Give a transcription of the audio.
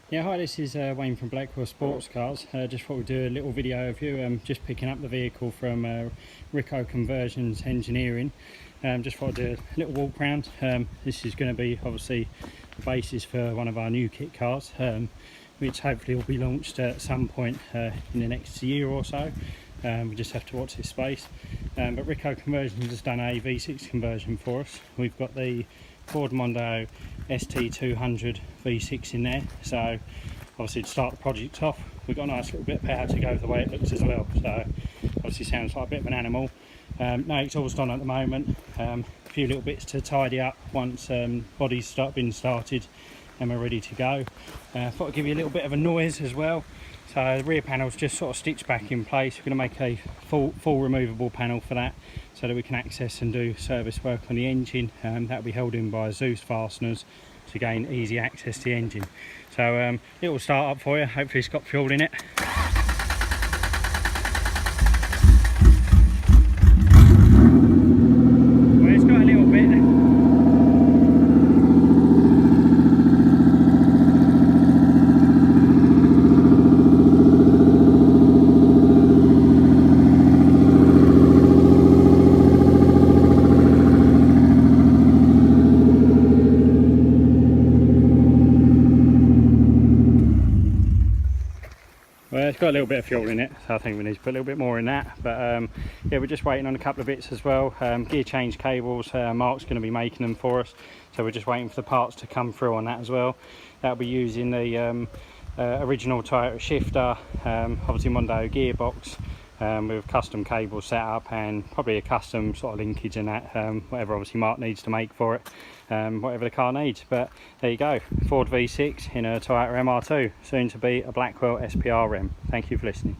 Yeah, hi, this is Wayne from Blackwell Sports Cars. Just thought we'd do a little video of you, just picking up the vehicle from Ricko Conversions Engineering. Just thought I'd do a little walk around. This is going to be obviously the basis for one of our new kit cars, which hopefully will be launched at some point in the next year or so. We just have to watch this space. But Ricko Conversions has done a V6 conversion for us. We've got the Ford Mondeo ST200 V6 in there, so obviously to start the project off we've got a nice little bit of power to go with the way it looks as well, so obviously sounds like a bit of an animal. No exhaust on at the moment, a few little bits to tidy up once bodies been started and we're ready to go. Thought I'd give you a little bit of a noise as well. So the rear panel's just sort of stitched back in place. We're going to make a full removable panel for that, so that we can access and do service work on the engine. That'll be held in by Zeus fasteners to gain easy access to the engine. So it will start up for you. Hopefully it's got fuel in it. Well, it's got a little bit. Well, it's got a little bit of fuel in it, so I think we need to put a little bit more in that. But yeah, we're just waiting on a couple of bits as well. Gear change cables, Mark's going to be making them for us, so we're just waiting for the parts to come through on that as well. That'll be using the original Toyota shifter, obviously Mondeo gearbox, with custom cables set up and probably a custom sort of linkage and that, whatever obviously Mark needs to make for it, whatever the car needs. But there you go, Ford V6 in a Toyota MR2, soon to be a Blackwell SPR-m. Thank you for listening.